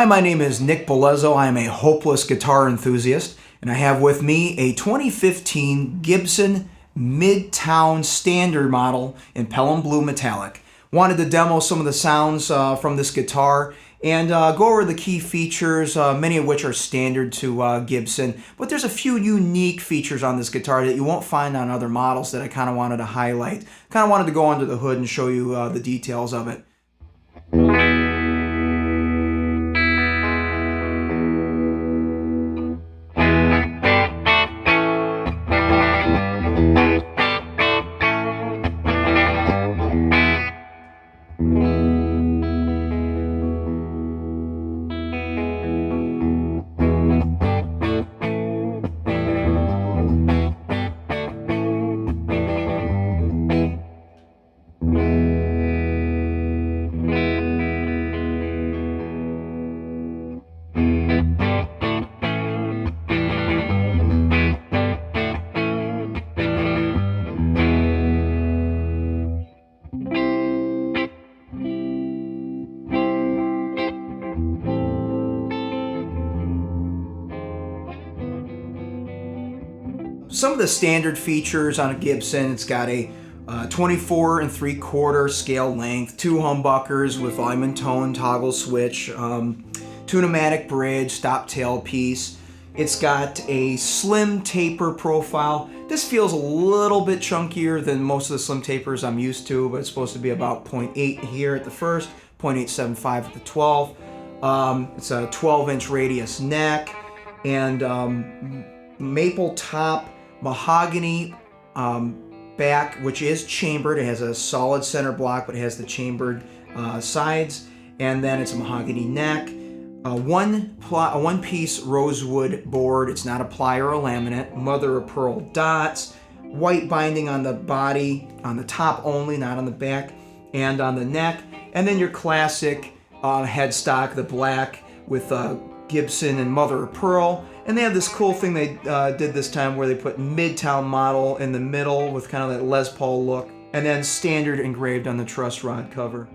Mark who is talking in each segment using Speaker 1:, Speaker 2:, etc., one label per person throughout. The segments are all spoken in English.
Speaker 1: Hi, my name is Nick Belezzo. I am a hopeless guitar enthusiast, and I have with me a 2015 Gibson Midtown Standard model in Pelham Blue Metallic. Wanted to demo some of the sounds from this guitar and go over the key features, many of which are standard to Gibson, but there's a few unique features on this guitar that you won't find on other models that I kind of wanted to highlight. Kind of wanted to go under the hood and show you the details of it. Some of the standard features on a Gibson, it's got a 24 3/4 scale length, 2 humbuckers with volume and tone toggle switch, 2 pneumatic bridge, stop tailpiece. It's got a slim taper profile. This feels a little bit chunkier than most of the slim tapers I'm used to, but it's supposed to be about 0.8 here at the first, 0.875 at the 12. It's a 12-inch radius neck and maple top, mahogany back, which is chambered. It has a solid center block, but it has the chambered sides, and then it's a mahogany neck. A one-piece rosewood board. It's not a ply or a laminate. Mother of pearl dots. White binding on the body, on the top only, not on the back, and on the neck. And then your classic headstock, the black with Gibson and mother of pearl. And they have this cool thing they did this time where they put Midtown model in the middle with kind of that Les Paul look, and then standard engraved on the truss rod cover.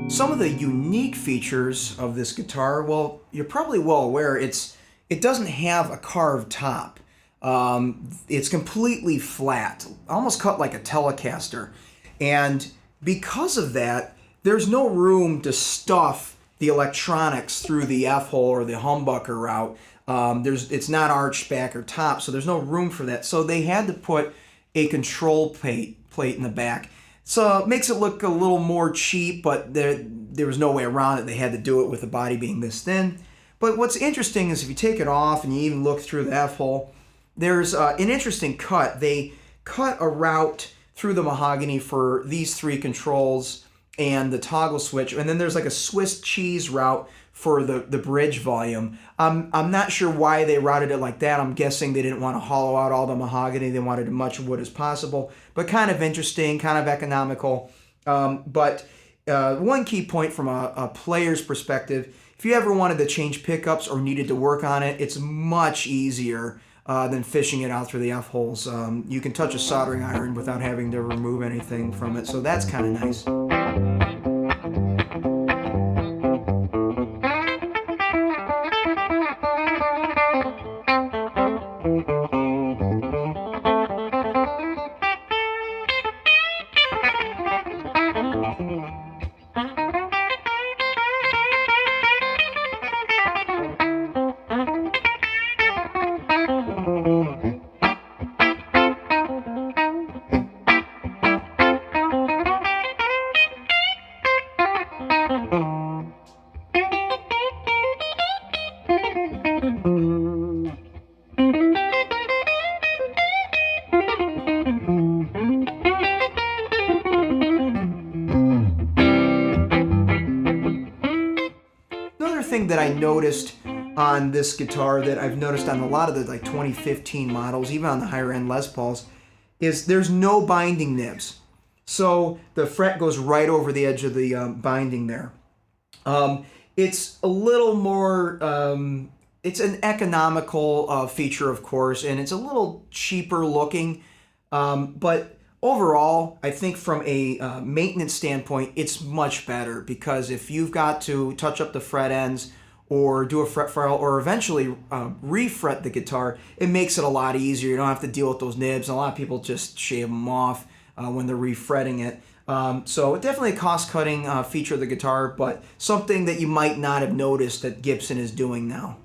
Speaker 1: Some of the unique features of this guitar, well, you're probably well aware, it doesn't have a carved top. It's completely flat, almost cut like a Telecaster. And because of that, there's no room to stuff the electronics through the F-hole or the humbucker route. It's not arched back or top, so there's no room for that. So they had to put a control plate in the back. So it makes it look a little more cheap, but there was no way around it. They had to do it with the body being this thin. But what's interesting is if you take it off and you even look through the F-hole, there's an interesting cut. They cut a route through the mahogany for these 3 controls and the toggle switch, and then there's like a Swiss cheese route for the bridge volume. I'm not sure why they routed it like that. I'm guessing they didn't want to hollow out all the mahogany. They wanted as much wood as possible, but kind of interesting, kind of economical. But one key point from a player's perspective, if you ever wanted to change pickups or needed to work on it, it's much easier than fishing it out through the F-holes. You can touch a soldering iron without having to remove anything from it, so that's kind of nice. that I noticed on this guitar that I've noticed on a lot of the like 2015 models, even on the higher end Les Pauls, is there's no binding nibs. So the fret goes right over the edge of the binding there. It's a little more, it's an economical feature, of course, and it's a little cheaper looking. But overall, I think from a maintenance standpoint, it's much better, because if you've got to touch up the fret ends or do a fret file or eventually refret the guitar, it makes it a lot easier. You don't have to deal with those nibs. A lot of people just shave them off when they're refretting it. So definitely a cost-cutting feature of the guitar, but something that you might not have noticed that Gibson is doing now.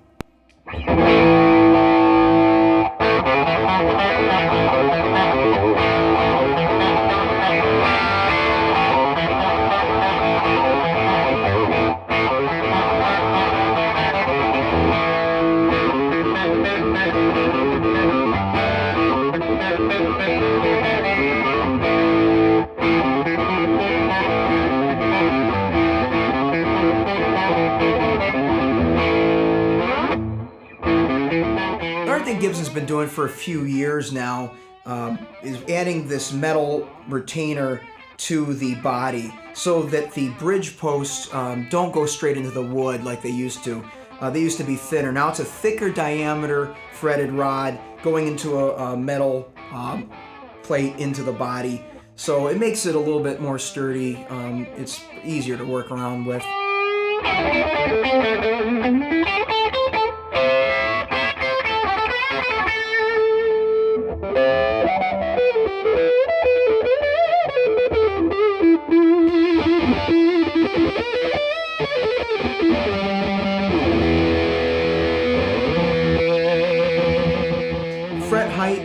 Speaker 1: Gibson's been doing for a few years now is adding this metal retainer to the body so that the bridge posts don't go straight into the wood like they used to. They used to be thinner. Now it's a thicker diameter fretted rod going into a metal plate into the body. So it makes it a little bit more sturdy. It's easier to work around with. Fret height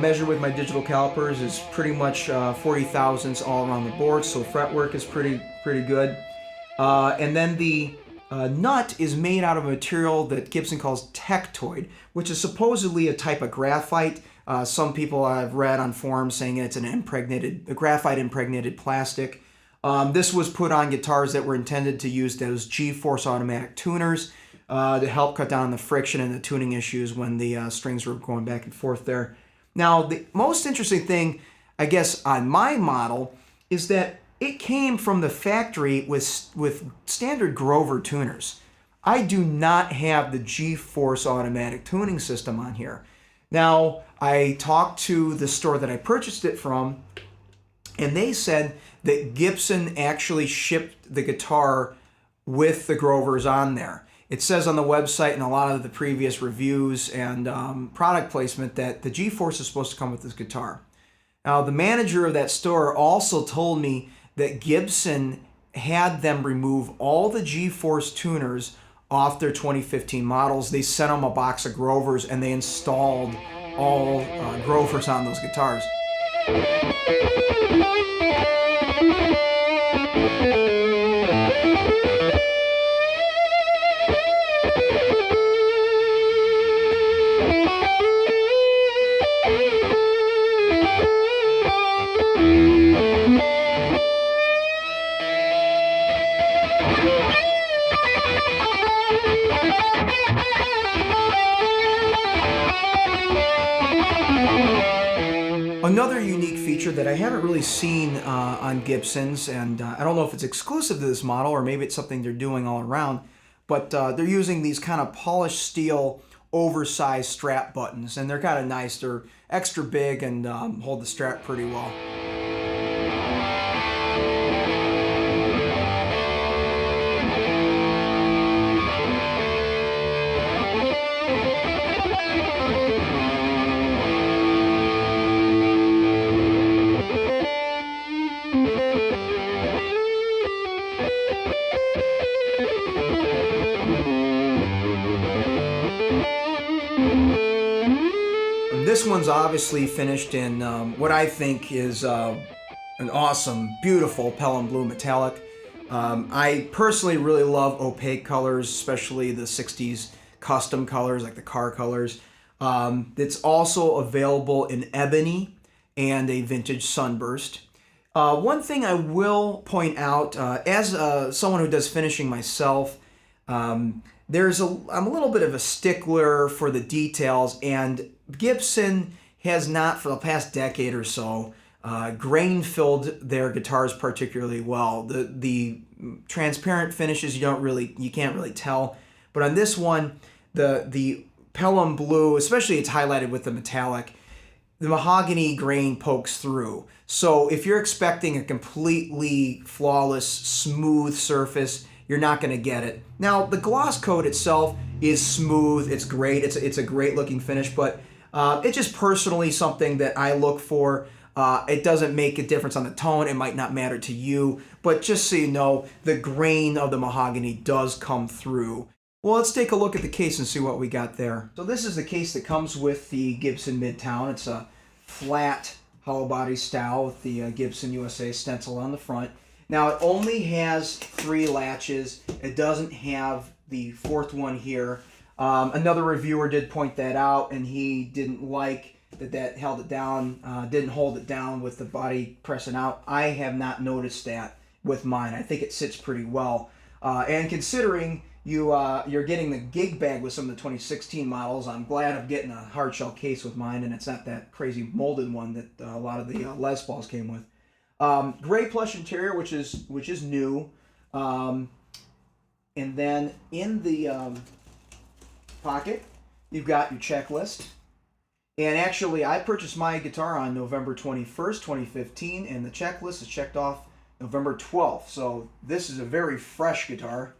Speaker 1: measured with my digital calipers is pretty much 40 thousandths all around the board, so fretwork is pretty good. And then the nut is made out of a material that Gibson calls Tectoid, which is supposedly a type of graphite. Some people I've read on forums saying it's a graphite impregnated plastic. This was put on guitars that were intended to use those G-force automatic tuners to help cut down the friction and the tuning issues when the strings were going back and forth there. Now, the most interesting thing, I guess, on my model is that it came from the factory with standard Grover tuners. I do not have the G-force automatic tuning system on here. Now, I talked to the store that I purchased it from, and they said that Gibson actually shipped the guitar with the Grovers on there. It says on the website and a lot of the previous reviews and product placement that the G-force is supposed to come with this guitar. Now, the manager of that store also told me that Gibson had them remove all the G-force tuners off their 2015 models. They sent them a box of Grovers and they installed all Grovers on those guitars. Another unique feature that I haven't really seen on Gibsons, and I don't know if it's exclusive to this model or maybe it's something they're doing all around, but they're using these kind of polished steel oversized strap buttons, and they're kind of nice. They're extra big and hold the strap pretty well. This one's obviously finished in what I think is an awesome, beautiful Pelham blue metallic. I personally really love opaque colors, especially the 60s custom colors like the car colors. It's also available in ebony and a vintage sunburst. One thing I will point out, as someone who does finishing myself, I'm a little bit of a stickler for the details, and Gibson has not, for the past decade or so, grain-filled their guitars particularly well. The transparent finishes you can't really tell, but on this one, the Pelham blue, especially it's highlighted with the metallic, the mahogany grain pokes through. So if you're expecting a completely flawless, smooth surface, you're not going to get it. Now, the gloss coat itself is smooth. It's great. It's a great looking finish, but it's just personally something that I look for. It doesn't make a difference on the tone. It might not matter to you, but just so you know, the grain of the mahogany does come through. Well, let's take a look at the case and see what we got there. So this is the case that comes with the Gibson Midtown. It's a flat hollow body style with the Gibson USA stencil on the front. Now it only has 3 latches. It doesn't have the 4th one here. Another reviewer did point that out, and he didn't like that held it down, didn't hold it down with the body pressing out. I have not noticed that with mine. I think it sits pretty well. And considering you're getting the gig bag with some of the 2016 models, I'm glad I'm getting a hard shell case with mine, and it's not that crazy molded one that a lot of the Les Pauls came with. Gray plush interior, which is new, and then in the pocket you've got your checklist. And actually, I purchased my guitar on November 21st, 2015, and the checklist is checked off November 12th. So this is a very fresh guitar.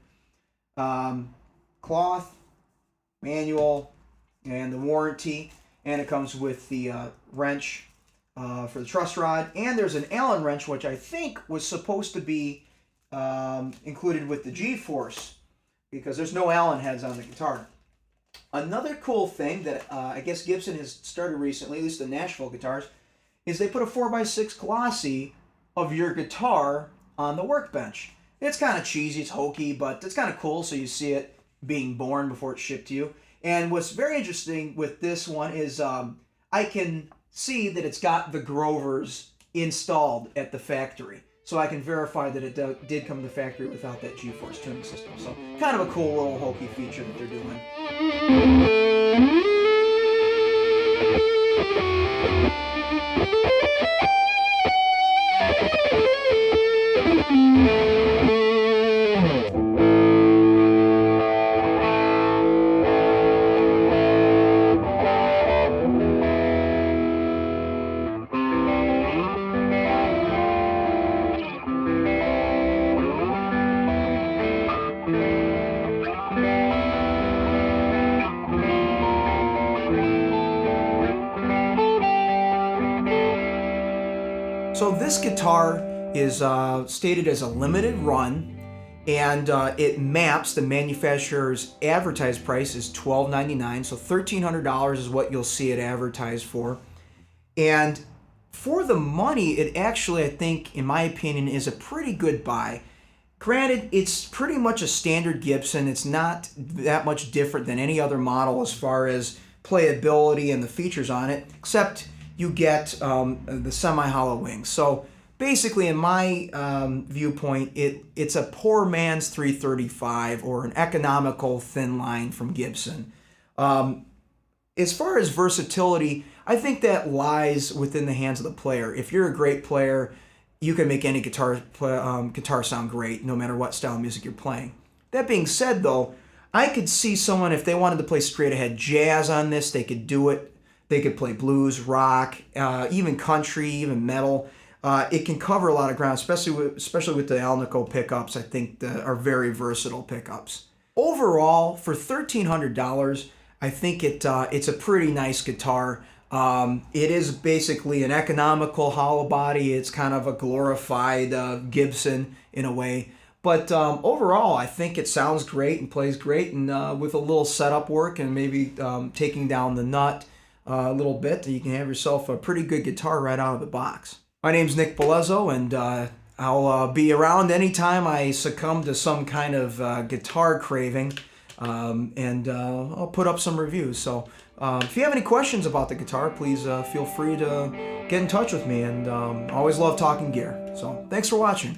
Speaker 1: Cloth, manual, and the warranty, and it comes with the wrench for the truss rod, and there's an Allen wrench, which I think was supposed to be included with the G-force, because there's no Allen heads on the guitar. Another cool thing that I guess Gibson has started recently, at least the Nashville guitars, is they put a 4x6 glossy of your guitar on the workbench. It's kind of cheesy, it's hokey, but it's kind of cool, so you see it being born before it's shipped to you. And what's very interesting with this one is I can see that it's got the Grovers installed at the factory. So I can verify that it did come to the factory without that G-force tuning system. So kind of a cool little hokey feature that they're doing. So this guitar is stated as a limited run, and it maps the manufacturer's advertised price is $1,299, so $1,300 is what you'll see it advertised for. And for the money, it actually, I think, in my opinion, is a pretty good buy. Granted, it's pretty much a standard Gibson. It's not that much different than any other model as far as playability and the features on it, except you get the semi-hollow wings. So basically, in my viewpoint, it's a poor man's 335 or an economical thin line from Gibson. As far as versatility, I think that lies within the hands of the player. If you're a great player, you can make any guitar sound great, no matter what style of music you're playing. That being said, though, I could see someone, if they wanted to play straight ahead jazz on this, they could do it. They could play blues, rock, even country, even metal. It can cover a lot of ground, especially with the Alnico pickups. I think are very versatile pickups. Overall, for $1,300, I think it's a pretty nice guitar. It is basically an economical hollow body. It's kind of a glorified Gibson in a way. But overall, I think it sounds great and plays great. And with a little setup work and maybe taking down the nut a little bit, you can have yourself a pretty good guitar right out of the box. My name's Nick Belezzo, and I'll be around anytime I succumb to some kind of guitar craving, and I'll put up some reviews. So if you have any questions about the guitar, please feel free to get in touch with me, and always love talking gear. So thanks for watching.